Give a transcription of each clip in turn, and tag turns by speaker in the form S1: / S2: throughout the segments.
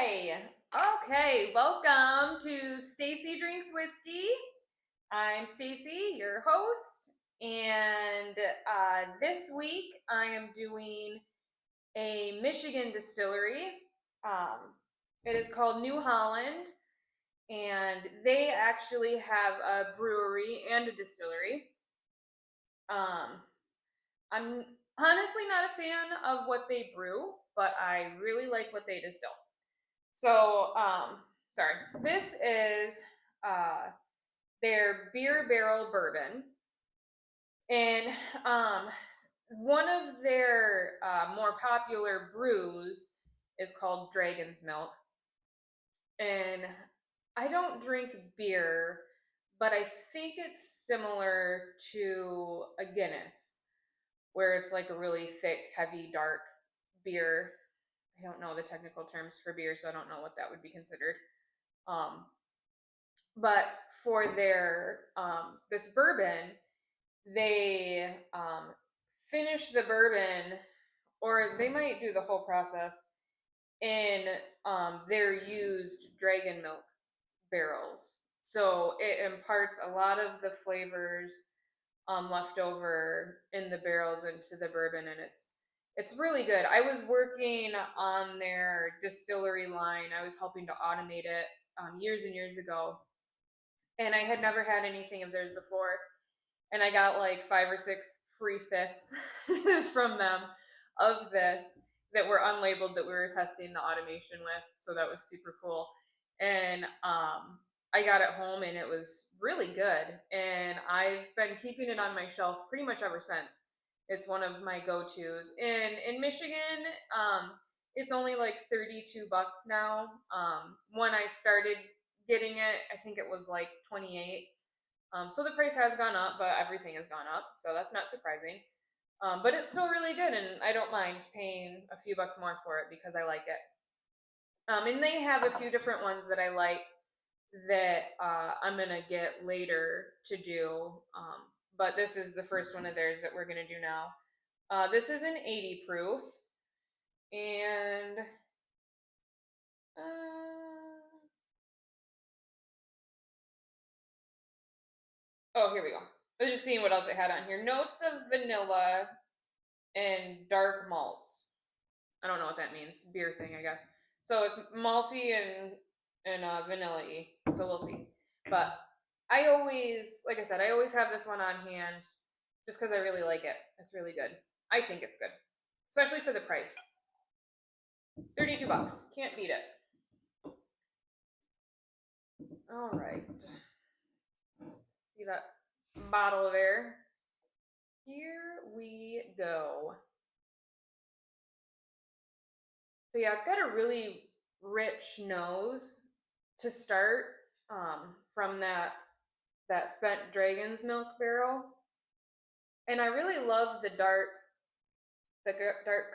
S1: Hi. Okay, welcome to Stacy Drinks Whiskey. I'm Stacy, your host, and this week I am doing a Michigan distillery. Um, it is called New Holland, and they actually have a brewery and a distillery. Um, I'm honestly not a fan of what they brew, but I really like what they distill. So, sorry. This is uh, their beer barrel bourbon, and um, one of their more popular brews is called Dragon's Milk. And I don't drink beer, but I think it's similar to a Guinness, where it's like a really thick, heavy, dark beer. I don't know the technical terms for beer, so I don't know what that would be considered. Um, but for their this bourbon, they finish the bourbon, or they might do the whole process in their used dragon milk barrels. So it imparts a lot of the flavors left over in the barrels into the bourbon, and it's really good. I was working on their distillery line. I was helping to automate it years and years ago, and I had never had anything of theirs before. And I got like 5 or 6 free fifths from them of this that were unlabeled that we were testing the automation with. So that was super cool. And I got it home and it was really good. And I've been keeping it on my shelf pretty much ever since. It's one of my go-tos. And in Michigan, it's only like $32 now. When I started getting it, I think it was like 28. So the price has gone up, but everything has gone up, so that's not surprising. But it's still really good, and I don't mind paying a few bucks more for it because I like it. And they have a few different ones that I like that I'm gonna get later to do. But this is the first one of theirs that we're gonna do now. This is an 80 proof, and oh, here we go. I was just seeing what else it had on here. Notes of vanilla and dark malts. I don't know what that means. Beer thing, I guess. So it's malty and vanilla-y. So we'll see. But I always, like I said, I always have this one on hand just because I really like it. It's really good. I think it's good, especially for the price. $32. Can't beat it. All right. See that bottle there? Here we go. So yeah, it's got a really rich nose to start from that spent dragon's milk barrel, and I really love the dark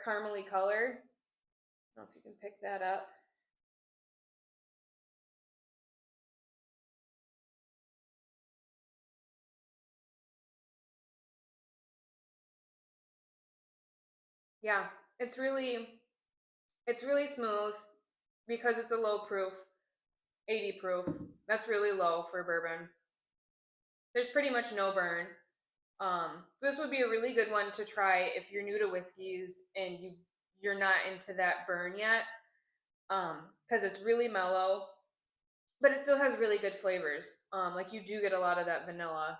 S1: caramely color. I don't know if you can pick that up. Yeah, it's really it's really smooth because it's a low proof, 80 proof. That's really low for bourbon. There's pretty much no burn. This would be a really good one to try if you're new to whiskeys and you're not into that burn yet, because it's really mellow, but it still has really good flavors. Like you do get a lot of that vanilla,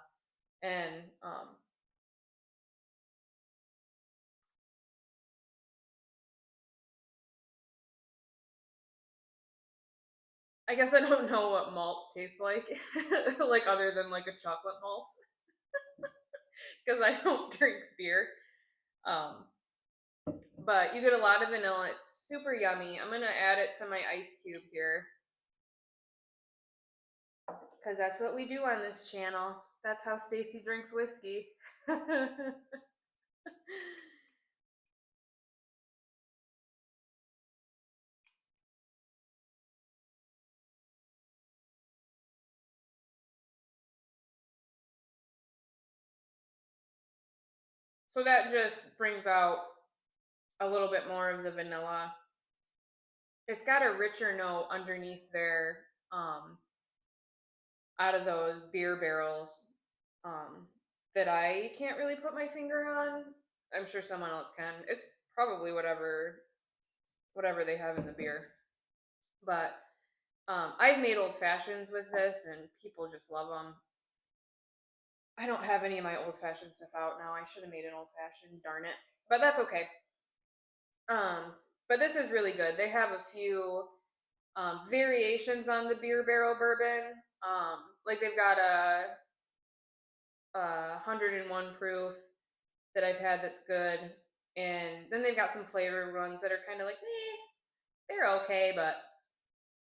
S1: and I guess I don't know what malt tastes like, like other than like a chocolate malt, because I don't drink beer. Um, but you get a lot of vanilla. It's super yummy. I'm gonna add it to my ice cube here because that's what we do on this channel. That's how Stacy drinks whiskey. So that just brings out a little bit more of the vanilla it's got a richer note underneath there, out of those beer barrels, um, that I can't really put my finger on. I'm sure someone else can. It's probably whatever they have in the beer. But I've made old fashions with this, and people just love them. I don't have any of my old fashioned stuff out now. I should have made an old fashioned, darn it. But that's okay. Um, but this is really good. They have a few variations on the beer barrel bourbon. Like they've got a 101 proof that I've had that's good, and then they've got some flavored ones that are kind of like, they're okay, but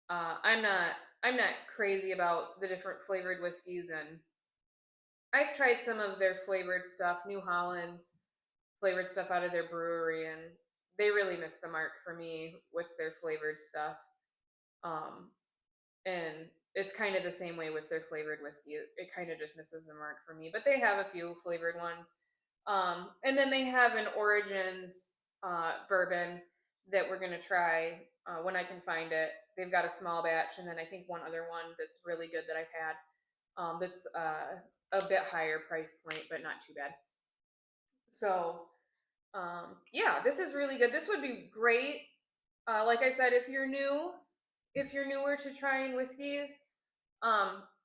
S1: I'm not crazy about the different flavored whiskeys, and I've tried some of their flavored stuff, New Holland's flavored stuff out of their brewery, and they really missed the mark for me with their flavored stuff. Um, and it's kind of the same way with their flavored whiskey. It kind of just misses the mark for me, but they have a few flavored ones. And then they have an Origins bourbon that we're gonna try when I can find it. They've got a small batch, and then I think one other one that's really good that I've had. That's a bit higher price point, but not too bad. So yeah, this is really good. This would be great. Like I said, if you're newer to trying whiskeys,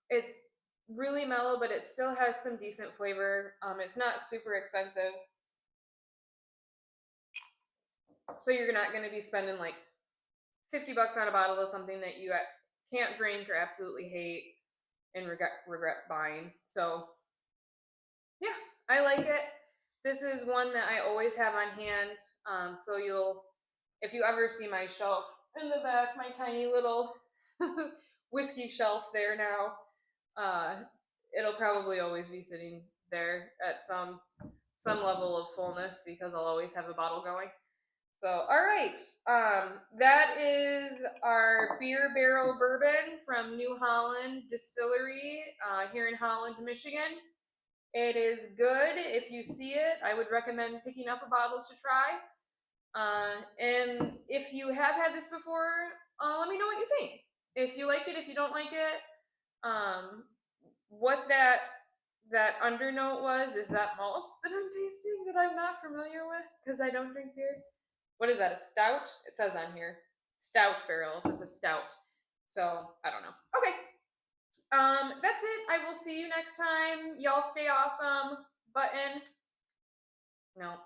S1: it's really mellow, but it still has some decent flavor. It's not super expensive, so you're not going to be spending like $50 on a bottle of something that you can't drink or absolutely hate and regret buying. So yeah, I like it. This is one that I always have on hand. So if you ever see my shelf in the back, my tiny little whiskey shelf there now, it'll probably always be sitting there at some level of fullness because I'll always have a bottle going. So, all right, that is our beer barrel bourbon from New Holland Distillery here in Holland, Michigan. It is good. If you see it, I would recommend picking up a bottle to try. And if you have had this before, let me know what you think. If you like it, if you don't like it, what that undernote was is that malt that I'm tasting that I'm not familiar with because I don't drink beer. What is that? A stout? It says on here stout barrels. It's a stout. So I don't know. Okay. That's it. I will see you next time. Y'all stay awesome. Button. No.